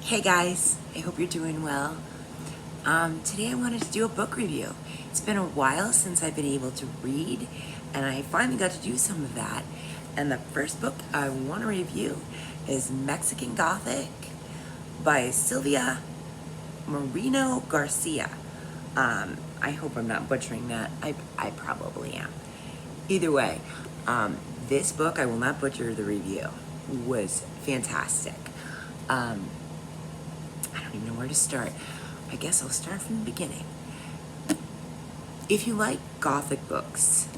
Hey guys, I hope you're doing well. Today I wanted to do a book review. It's been a while since I've been able to read, and I finally got to do some of that. And the first book I want to review is Mexican Gothic by Sylvia Moreno-Garcia. I hope I'm not butchering that. I probably am. Either way, this book, I will not butcher the review, was fantastic. I don't even know where to start. I guess I'll start from the beginning. If you like Gothic books,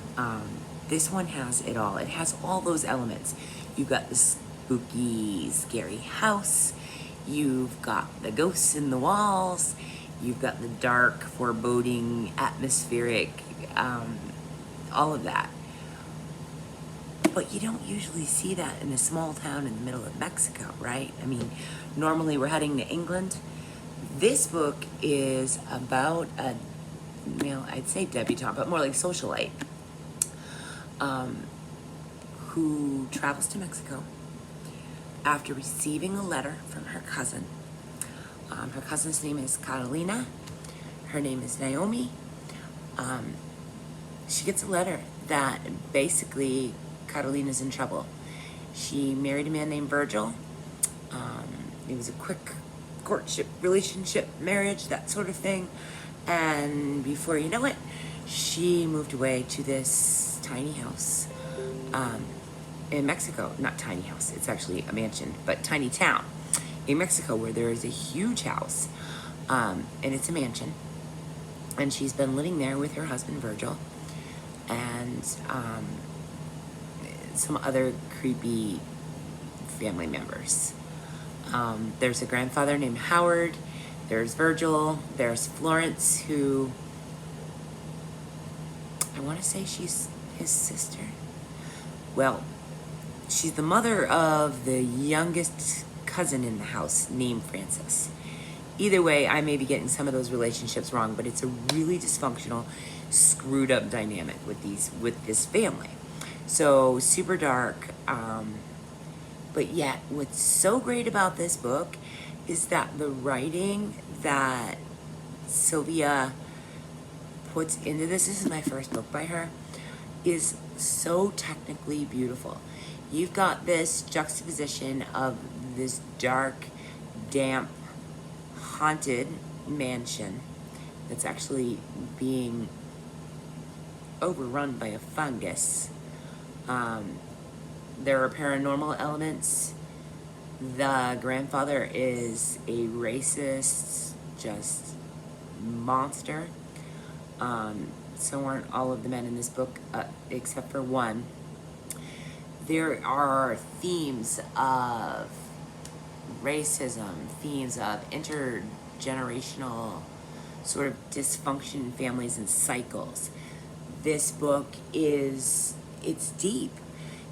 this one has it all. It has all those elements. You've got the spooky, scary house. You've got the ghosts in the walls. You've got the dark, foreboding, atmospheric, all of that. But you don't usually see that in a small town in the middle of Mexico, right? I mean, normally we're heading to England. This book is about a, I'd say debutante, but more like socialite, who travels to Mexico after receiving a letter from her cousin. Her cousin's name is Catalina. Her name is Naomi. She gets a letter that basically Catalina's in trouble. She married a man named Virgil. It was a quick courtship, relationship, marriage, that sort of thing. And before you know it, she moved away to this tiny house in Mexico. Not tiny house, it's actually a mansion, but tiny town in Mexico where there is a huge house, and it's a mansion. And she's been living there with her husband, Virgil, and some other creepy family members. There's a grandfather named Howard. There's Virgil. There's Florence, who I want to say she's his sister. Well, she's the mother of the youngest cousin in the house named Francis. Either way, I may be getting some of those relationships wrong, but it's a really dysfunctional, screwed up dynamic with this family. So super dark, but yet what's so great about this book is that the writing that Sylvia puts into this is my first book by her, is so technically beautiful. You've got this juxtaposition of this dark, damp, haunted mansion that's actually being overrun by a fungus. There are paranormal elements. The grandfather is a racist, just monster. So aren't all of the men in this book, except for one. There are themes of racism, themes of intergenerational sort of dysfunction in families and cycles. This book it's deep.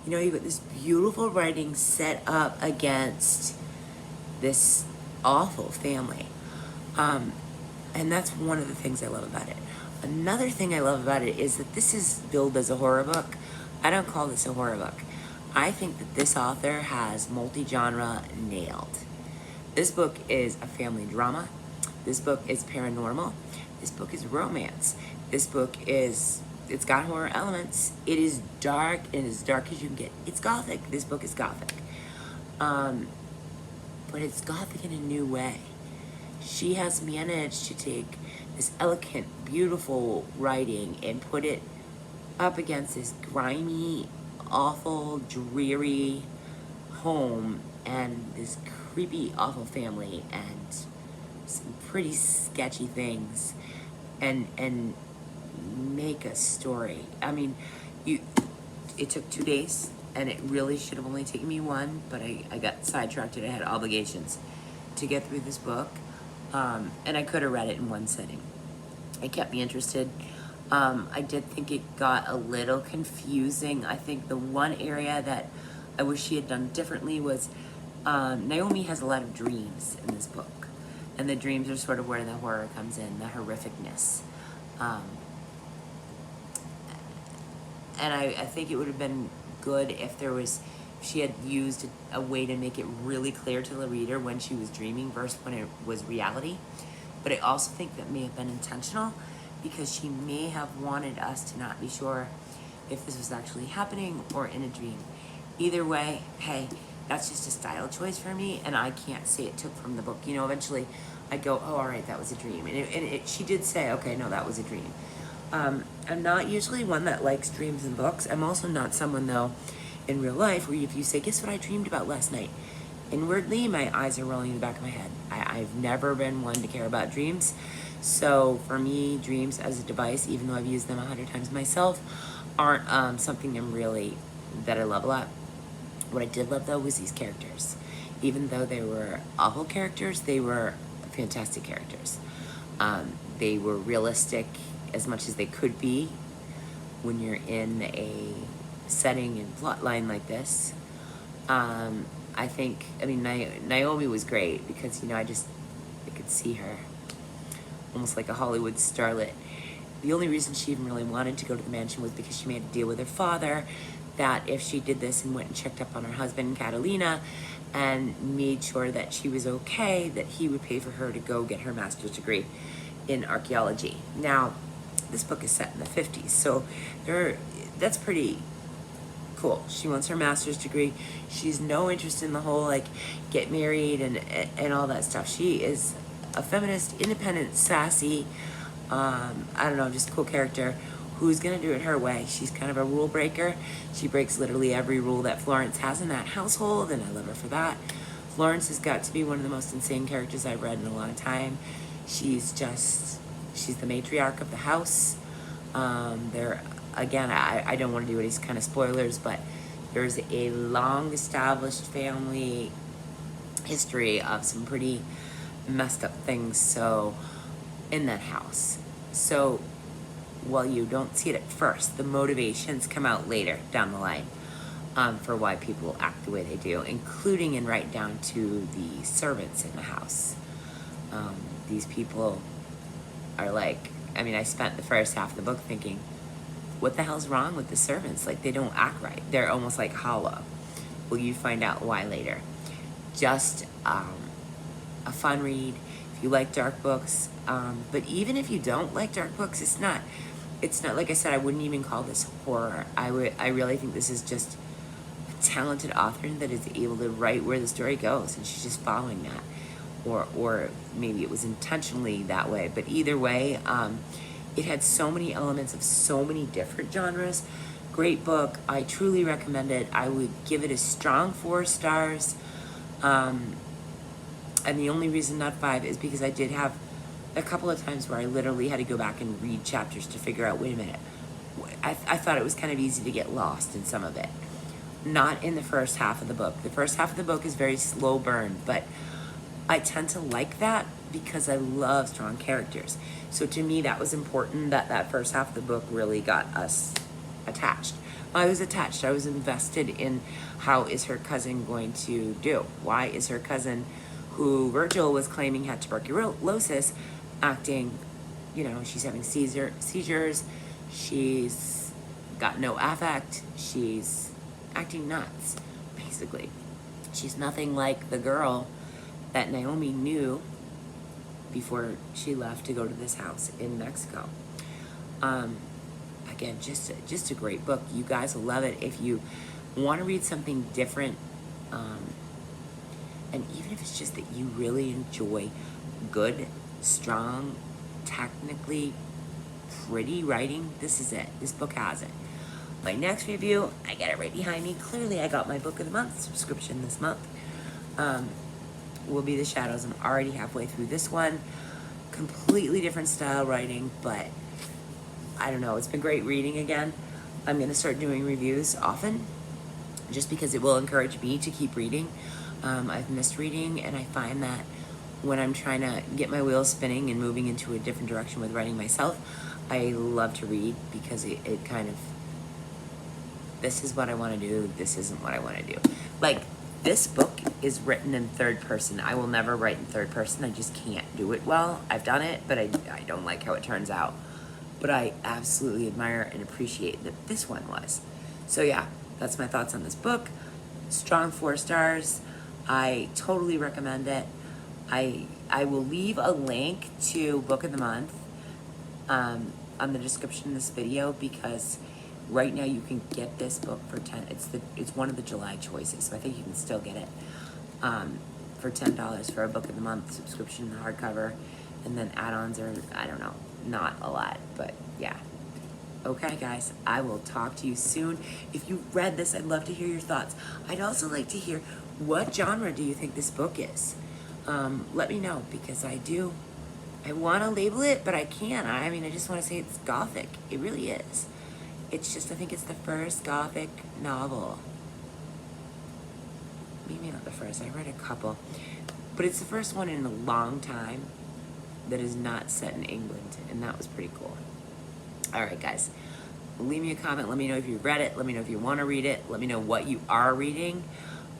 You know, you've got this beautiful writing set up against this awful family. And that's one of the things I love about it. Another thing I love about it is that this is billed as a horror book. I don't call this a horror book. I think that this author has multi-genre nailed. This book is a family drama. This book is paranormal. This book is romance. This book it's got horror elements. It is dark, and as dark as you can get. It's Gothic. This book is Gothic. But it's Gothic in a new way. She has managed to take this elegant, beautiful writing and put it up against this grimy, awful, dreary home and this creepy, awful family and some pretty sketchy things, and make a story. I mean, it took 2 days, and it really should have only taken me one, but I got sidetracked and I had obligations to get through this book, and I could have read it in one sitting. It kept me interested. I did think it got a little confusing. I think the one area that I wish she had done differently was Naomi has a lot of dreams in this book, and the dreams are sort of where the horror comes in, the horrificness. And I think it would have been good if there was she had used a way to make it really clear to the reader when she was dreaming versus when it was reality. But I also think that may have been intentional, because she may have wanted us to not be sure if this was actually happening or in a dream. Either way, hey, that's just a style choice for me, and I can't say it took from the book. You know, eventually I go, oh, all right, that was a dream. And she did say, okay, no, that was a dream. I'm not usually one that likes dreams in books. I'm also not someone, though, in real life, where if you say, guess what I dreamed about last night? Inwardly, my eyes are rolling in the back of my head. I've never been one to care about dreams. So for me, dreams as a device, even though I've used them 100 times myself, aren't something that I love a lot. What I did love, though, was these characters. Even though they were awful characters, they were fantastic characters. They were realistic as much as they could be when you're in a setting and plot line like this. I think, Naomi was great because, I could see her almost like a Hollywood starlet. The only reason she even really wanted to go to the mansion was because she made a deal with her father that if she did this and went and checked up on her husband, Catalina, and made sure that she was okay, that he would pay for her to go get her master's degree in archaeology. Now, this book is set in the 50s, so that's pretty cool. She wants her master's degree. She's no interest in the whole get married and all that stuff. She is a feminist, independent, sassy, I don't know, just a cool character who's gonna do it her way. She's kind of a rule breaker. She breaks literally every rule that Florence has in that household, and I love her for that. Florence has got to be one of the most insane characters I've read in a long time. She's the matriarch of the house. Again, I don't want to do any kind of spoilers, but there's a long established family history of some pretty messed up things in that house. So while you don't see it at first, the motivations come out later down the line for why people act the way they do, including and right down to the servants in the house. These people are I spent the first half of the book thinking, what the hell's wrong with the servants? They don't act right. They're almost like hollow. Well, you find out why later. Just a fun read if you like dark books. But even if you don't like dark books, it's not like I said, I wouldn't even call this horror. I really think this is just a talented author that is able to write where the story goes, and she's just following that. Or maybe it was intentionally that way. But either way, it had so many elements of so many different genres. Great book. I truly recommend it. I would give it a strong 4 stars. And the only reason not 5 is because I did have a couple of times where I literally had to go back and read chapters to figure out, wait a minute, I thought it was kind of easy to get lost in some of it. Not in the first half of the book. The first half of the book is very slow burn, but I tend to like that because I love strong characters. So to me, that was important that first half of the book really got us attached. I was attached. I was invested in how is her cousin going to do? Why is her cousin, who Virgil was claiming had tuberculosis, acting, she's having seizures, she's got no affect, she's acting nuts, basically. She's nothing like the girl that Naomi knew before she left to go to this house in Mexico. Again, just a great book. You guys will love it if you want to read something different, and even if it's just that you really enjoy good, strong, technically pretty writing, this is it. This book has it. My next review, I got it right behind me. Clearly, I got my Book of the Month subscription this month. Will be The Shadows. I'm already halfway through this one. Completely different style writing, but I don't know. It's been great reading again. I'm going to start doing reviews often just because it will encourage me to keep reading. I've missed reading, and I find that when I'm trying to get my wheels spinning and moving into a different direction with writing myself, I love to read because it kind of, this is what I want to do, this isn't what I want to do. This book is written in third person. I will never write in third person. I just can't do it well. I've done it, but I don't like how it turns out. But I absolutely admire and appreciate that this one was. So yeah, that's my thoughts on this book. Strong 4 stars. I totally recommend it. I will leave a link to Book of the Month on the description of this video, because right now you can get this book for 10. It's one of the July choices, so I think you can still get it for $10 for a Book of the Month subscription hardcover, and then add-ons are, I don't know, not a lot, but yeah. Okay, guys, I will talk to you soon. If you read this, I'd love to hear your thoughts. I'd also like to hear, what genre do you think this book is? Let me know, because I want to label it, but I can't. I mean, I just want to say it's Gothic. It really is. It's just, I think it's the first Gothic novel. Maybe not the first. I read a couple. But it's the first one in a long time that is not set in England, and that was pretty cool. All right, guys. Leave me a comment. Let me know if you read it. Let me know if you want to read it. Let me know what you are reading.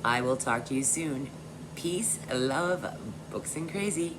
I will talk to you soon. Peace, love, books and crazy.